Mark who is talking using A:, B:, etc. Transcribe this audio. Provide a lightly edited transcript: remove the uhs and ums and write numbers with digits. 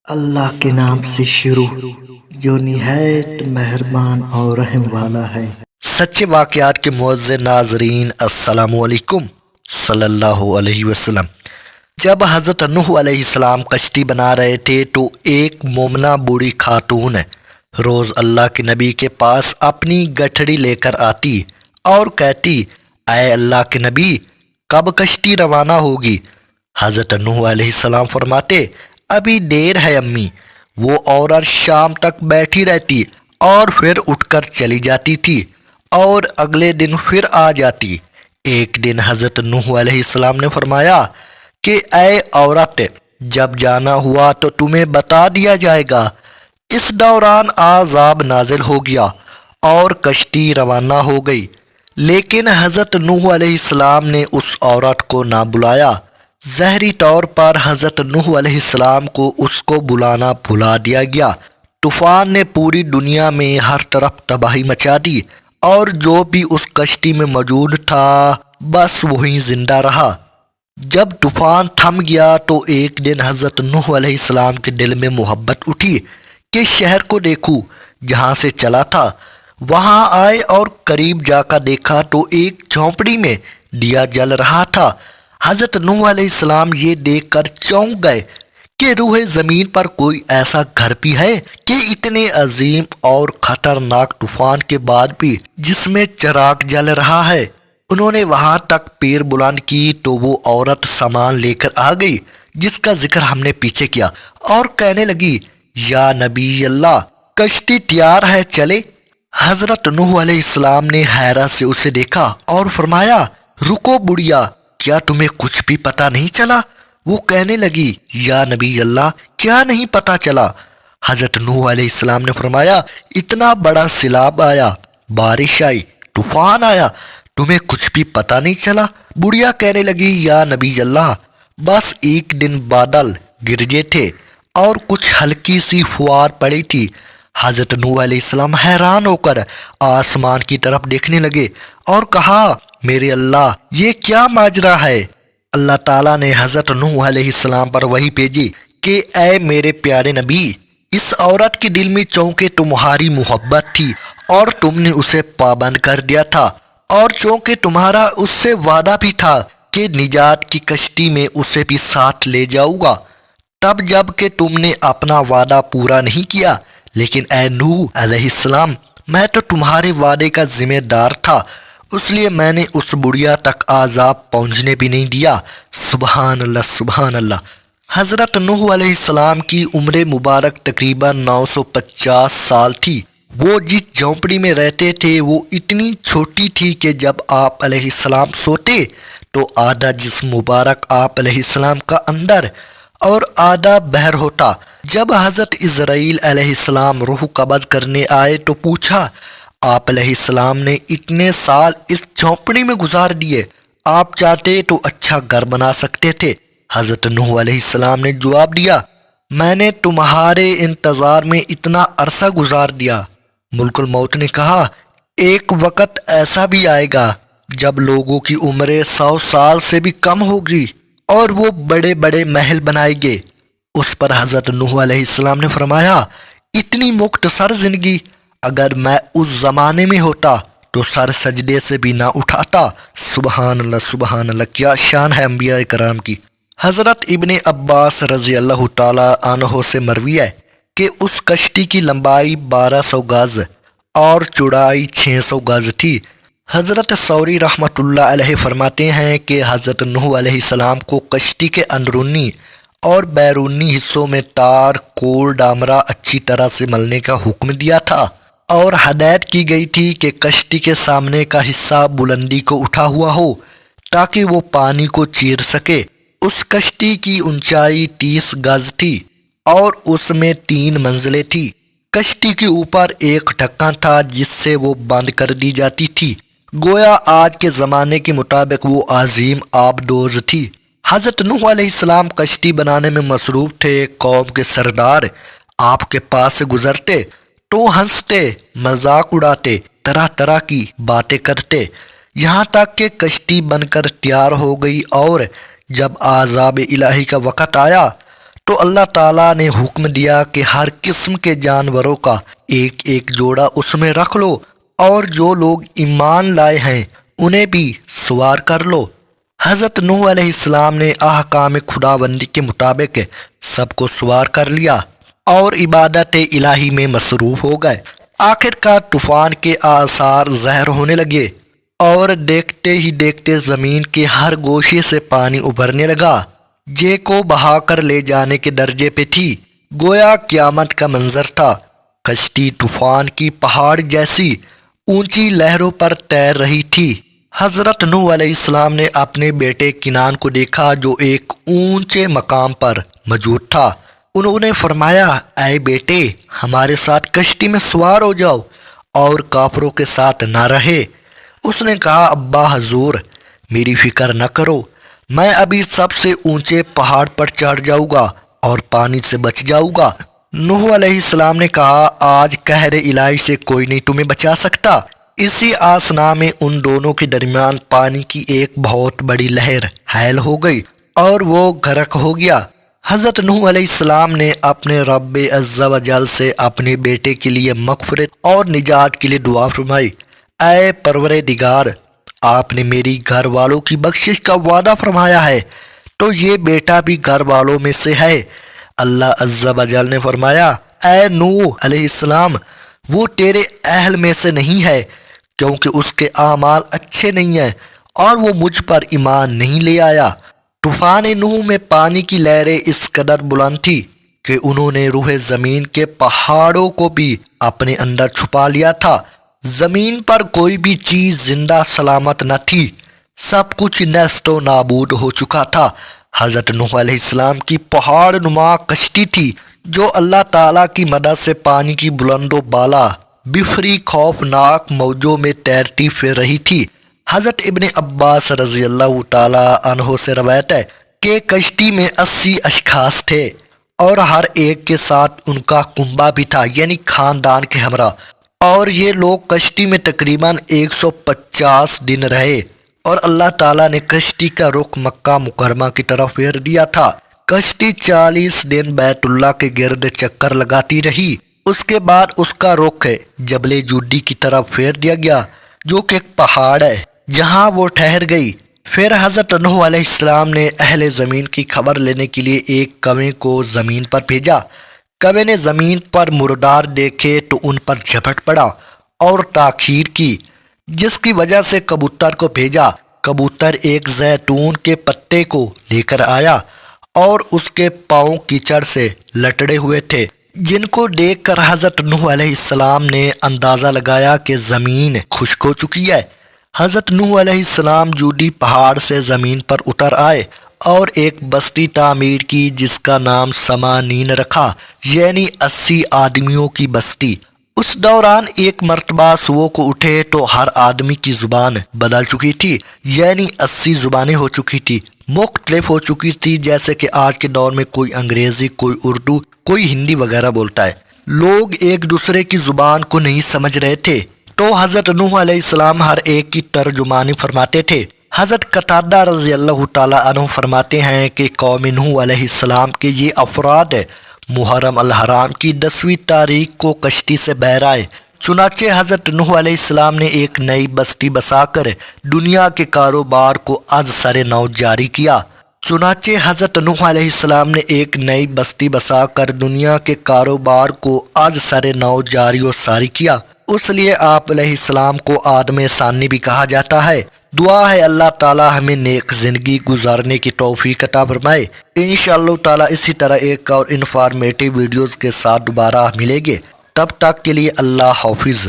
A: اللہ کے نام سے شروع جو نہایت مہربان اور رحم والا ہے۔
B: سچے واقعات کے معزز ناظرین، السلام علیکم صلی اللہ علیہ وسلم۔ جب حضرت نوح علیہ السلام کشتی بنا رہے تھے تو ایک مومنہ بوڑھی خاتون روز اللہ کے نبی کے پاس اپنی گٹھڑی لے کر آتی اور کہتی، اے اللہ کے نبی، کب کشتی روانہ ہوگی؟ حضرت نوح علیہ السلام فرماتے، ابھی دیر ہے امی۔ وہ عورت شام تک بیٹھی رہتی اور پھر اٹھ کر چلی جاتی تھی اور اگلے دن پھر آ جاتی۔ ایک دن حضرت نوح علیہ السلام نے فرمایا کہ اے عورت، جب جانا ہوا تو تمہیں بتا دیا جائے گا۔ اس دوران عذاب نازل ہو گیا اور کشتی روانہ ہو گئی، لیکن حضرت نوح علیہ السلام نے اس عورت کو نہ بلایا۔ ظاہری طور پر حضرت نوح علیہ السلام کو اس کو بلانا بھلا دیا گیا۔ طوفان نے پوری دنیا میں ہر طرف تباہی مچا دی اور جو بھی اس کشتی میں موجود تھا بس وہی زندہ رہا۔ جب طوفان تھم گیا تو ایک دن حضرت نوح علیہ السلام کے دل میں محبت اٹھی کہ شہر کو دیکھوں جہاں سے چلا تھا۔ وہاں آئے اور قریب جا کر دیکھا تو ایک جھونپڑی میں دیا جل رہا تھا۔ حضرت نوح علیہ السلام یہ دیکھ کر چونک گئے کہ روح زمین پر کوئی ایسا گھر بھی ہے کہ اتنے عظیم اور خطرناک طوفان کے بعد بھی جس میں چراغ جل رہا ہے۔ انہوں نے وہاں تک پیر بلند کی تو وہ عورت سامان لے کر آ گئی جس کا ذکر ہم نے پیچھے کیا، اور کہنے لگی، یا نبی اللہ، کشتی تیار ہے، چلے؟ حضرت نوح علیہ السلام نے حیرت سے اسے دیکھا اور فرمایا، رکو بڑھیا، کیا تمہیں کچھ بھی پتہ نہیں چلا؟ وہ کہنے لگی، یا نبی اللہ، کیا نہیں پتہ چلا؟ حضرت نوح علیہ السلام نے فرمایا، اتنا بڑا سیلاب آیا، بارش آئی، طوفان آیا، تمہیں کچھ بھی پتہ نہیں چلا؟ بڑھیا کہنے لگی، یا نبی اللہ، بس ایک دن بادل گرجے تھے اور کچھ ہلکی سی فوار پڑی تھی۔ حضرت نوح علیہ السلام حیران ہو کر آسمان کی طرف دیکھنے لگے اور کہا، میرے اللہ، یہ کیا ماجرا ہے؟ اللہ تعالیٰ نے حضرت نوح علیہ السلام پر وحی بھیجی کہ اے میرے پیارے نبی، اس عورت کے دل میں چونکہ تمہاری محبت تھی اور تم نے اسے پابند کر دیا تھا، اور چونکہ تمہارا اس سے وعدہ بھی تھا کہ نجات کی کشتی میں اسے بھی ساتھ لے جاؤں گا، تب جب کہ تم نے اپنا وعدہ پورا نہیں کیا، لیکن اے نوح علیہ السلام، میں تو تمہارے وعدے کا ذمہ دار تھا، اس لیے میں نے اس بڑھیا تک عذاب پہنچنے بھی نہیں دیا۔ سبحان اللہ، سبحان اللہ۔ حضرت نوح علیہ السلام کی عمر مبارک تقریباً 950 سال تھی۔ وہ جس جھونپڑی میں رہتے تھے وہ اتنی چھوٹی تھی کہ جب آپ علیہ السلام سوتے تو آدھا جسم مبارک آپ علیہ السلام کا اندر اور آدھا باہر ہوتا۔ جب حضرت اسرائیل علیہ السلام روح قبض کرنے آئے تو پوچھا، آپ علیہ السلام نے اتنے سال اس جھونپڑی میں گزار دیے، آپ چاہتے تو اچھا گھر بنا سکتے تھے۔ حضرت نوح علیہ السلام نے جواب دیا، میں نے تمہارے انتظار میں اتنا عرصہ گزار دیا۔ ملک الموت نے کہا، ایک وقت ایسا بھی آئے گا جب لوگوں کی عمریں 100 سال سے بھی کم ہوگی اور وہ بڑے بڑے محل بنائیں گے۔ اس پر حضرت نوح علیہ السلام نے فرمایا، اتنی مختصر زندگی، اگر میں اس زمانے میں ہوتا تو سر سجدے سے بھی نہ اٹھاتا۔ سبحان اللہ، سبحان اللہ، کیا شان ہے انبیاء کرام کی۔ حضرت ابن عباس رضی اللہ تعالی عنہ سے مروی ہے کہ اس کشتی کی لمبائی 1200 گز اور چوڑائی 600 گز تھی۔ حضرت ثوری رحمۃ اللہ علیہ فرماتے ہیں کہ حضرت نوح علیہ السلام کو کشتی کے اندرونی اور بیرونی حصوں میں تار، کول، ڈامرا اچھی طرح سے ملنے کا حکم دیا تھا، اور ہدایت کی گئی تھی کہ کشتی کے سامنے کا حصہ بلندی کو اٹھا ہوا ہو تاکہ وہ پانی کو چیر سکے۔ اس کشتی کی اونچائی 30 گز تھی اور اس میں 3 منزلیں تھیں۔ کشتی کے اوپر ایک ڈھکن تھا جس سے وہ بند کر دی جاتی تھی، گویا آج کے زمانے کے مطابق وہ عظیم آبدوز تھی۔ حضرت نوح علیہ السلام کشتی بنانے میں مصروف تھے۔ قوم کے سردار آپ کے پاس سے گزرتے تو ہنستے، مذاق اڑاتے، طرح طرح کی باتیں کرتے، یہاں تک کہ کشتی بن کر تیار ہو گئی، اور جب عذاب الہی کا وقت آیا تو اللہ تعالیٰ نے حکم دیا کہ ہر قسم کے جانوروں کا ایک ایک جوڑا اس میں رکھ لو، اور جو لوگ ایمان لائے ہیں انہیں بھی سوار کر لو۔ حضرت نوح علیہ السلام نے احکام خداوندی کے مطابق سب کو سوار کر لیا اور عبادت الہی میں مصروف ہو گئے۔ آخر کار طوفان کے آثار ظاہر ہونے لگے اور دیکھتے ہی دیکھتے زمین کے ہر گوشے سے پانی ابھرنے لگا، جے کو بہا کر لے جانے کے درجے پہ تھی۔ گویا قیامت کا منظر تھا۔ کشتی طوفان کی پہاڑ جیسی اونچی لہروں پر تیر رہی تھی۔ حضرت نوح علیہ السلام نے اپنے بیٹے کنعان کو دیکھا جو ایک اونچے مقام پر موجود تھا۔ انہوں نے فرمایا، اے بیٹے، ہمارے ساتھ کشتی میں سوار ہو جاؤ اور کافروں کے ساتھ نہ رہے۔ اس نے کہا، ابا حضور، میری فکر نہ کرو، میں ابھی سب سے اونچے پہاڑ پر چڑھ جاؤں گا اور پانی سے بچ جاؤں گا۔ نوح علیہ السلام نے کہا، آج قہر الہی سے کوئی نہیں تمہیں بچا سکتا۔ اسی آسنا میں ان دونوں کے درمیان پانی کی ایک بہت بڑی لہر حائل ہو گئی اور وہ غرق ہو گیا۔ حضرت نوح علیہ السلام نے اپنے رب عز و جل سے اپنے بیٹے کے لیے مغفرت اور نجات کے لیے دعا فرمائی۔ اے پروردگار، آپ نے میری گھر والوں کی بخشش کا وعدہ فرمایا ہے، تو یہ بیٹا بھی گھر والوں میں سے ہے۔ اللہ عز و جل نے فرمایا، اے نوح علیہ السلام، وہ تیرے اہل میں سے نہیں ہے، کیونکہ اس کے اعمال اچھے نہیں ہیں اور وہ مجھ پر ایمان نہیں لے آیا۔ طوفان نوح میں پانی کی لہریں اس قدر بلند تھی کہ انہوں نے روح زمین کے پہاڑوں کو بھی اپنے اندر چھپا لیا تھا۔ زمین پر کوئی بھی چیز زندہ سلامت نہ تھی، سب کچھ نیست و نابود ہو چکا تھا۔ حضرت نوح علیہ السلام کی پہاڑ نما کشتی تھی جو اللہ تعالیٰ کی مدد سے پانی کی بلند و بالا بفری خوفناک موجوں میں تیرتی پھر رہی تھی۔ حضرت ابن عباس رضی اللہ تعالیٰ عنہ سے روایت ہے کہ کشتی میں 80 اشخاص تھے اور ہر ایک کے ساتھ ان کا کنبہ بھی تھا، یعنی خاندان کے ہمراہ، اور یہ لوگ کشتی میں تقریباً 150 دن رہے اور اللہ تعالیٰ نے کشتی کا رخ مکہ مکرمہ کی طرف پھیر دیا تھا۔ کشتی 40 دن بیت اللہ کے گرد چکر لگاتی رہی۔ اس کے بعد اس کا رخ جبل جودی کی طرف پھیر دیا گیا جو کہ ایک پہاڑ ہے، جہاں وہ ٹھہر گئی۔ پھر حضرت نوح علیہ السلام نے اہل زمین کی خبر لینے کے لیے ایک کوے کو زمین پر بھیجا۔ کوے نے زمین پر مردار دیکھے تو ان پر جھپٹ پڑا اور تاخیر کی، جس کی وجہ سے کبوتر کو بھیجا۔ کبوتر ایک زیتون کے پتے کو لے کر آیا اور اس کے پاؤں کیچڑ سے لٹڑے ہوئے تھے، جن کو دیکھ کر حضرت نوح علیہ السلام نے اندازہ لگایا کہ زمین خشک ہو چکی ہے۔ حضرت نوح علیہ السلام جودی پہاڑ سے زمین پر اتر آئے اور ایک بستی تعمیر کی جس کا نام سمانین رکھا، یعنی 80 آدمیوں کی بستی۔ اس دوران ایک مرتبہ صبح کو اٹھے تو ہر آدمی کی زبان بدل چکی تھی، یعنی 80 زبانیں ہو چکی تھی، مختلف ہو چکی تھی، جیسے کہ آج کے دور میں کوئی انگریزی، کوئی اردو، کوئی ہندی وغیرہ بولتا ہے۔ لوگ ایک دوسرے کی زبان کو نہیں سمجھ رہے تھے، تو حضرت نوح علیہ السلام ہر ایک کی ترجمانی فرماتے تھے۔ حضرت قتادہ رضی اللہ تعالیٰ عنہ فرماتے ہیں کہ قوم نوح علیہ السلام کے یہ افراد محرم الحرام کی 10ویں تاریخ کو کشتی سے بحر آئے۔ چنانچہ حضرت نوح علیہ السلام نے ایک نئی بستی بسا کر دنیا کے کاروبار کو از سر نو جاری کیا۔ چنانچہ حضرت نوح علیہ السلام نے ایک نئی بستی بسا کر دنیا کے کاروبار کو از سر نو جاری و ساری کیا۔ اس لیے آپ علیہ السلام کو آدم ثانی بھی کہا جاتا ہے۔ دعا ہے اللہ تعالی ہمیں نیک زندگی گزارنے کی توفیق عطا فرمائے۔ انشاءاللہ تعالی اسی طرح ایک اور انفارمیٹیو ویڈیوز کے ساتھ دوبارہ ملیں گے۔ تب تک کے لیے اللہ حافظ۔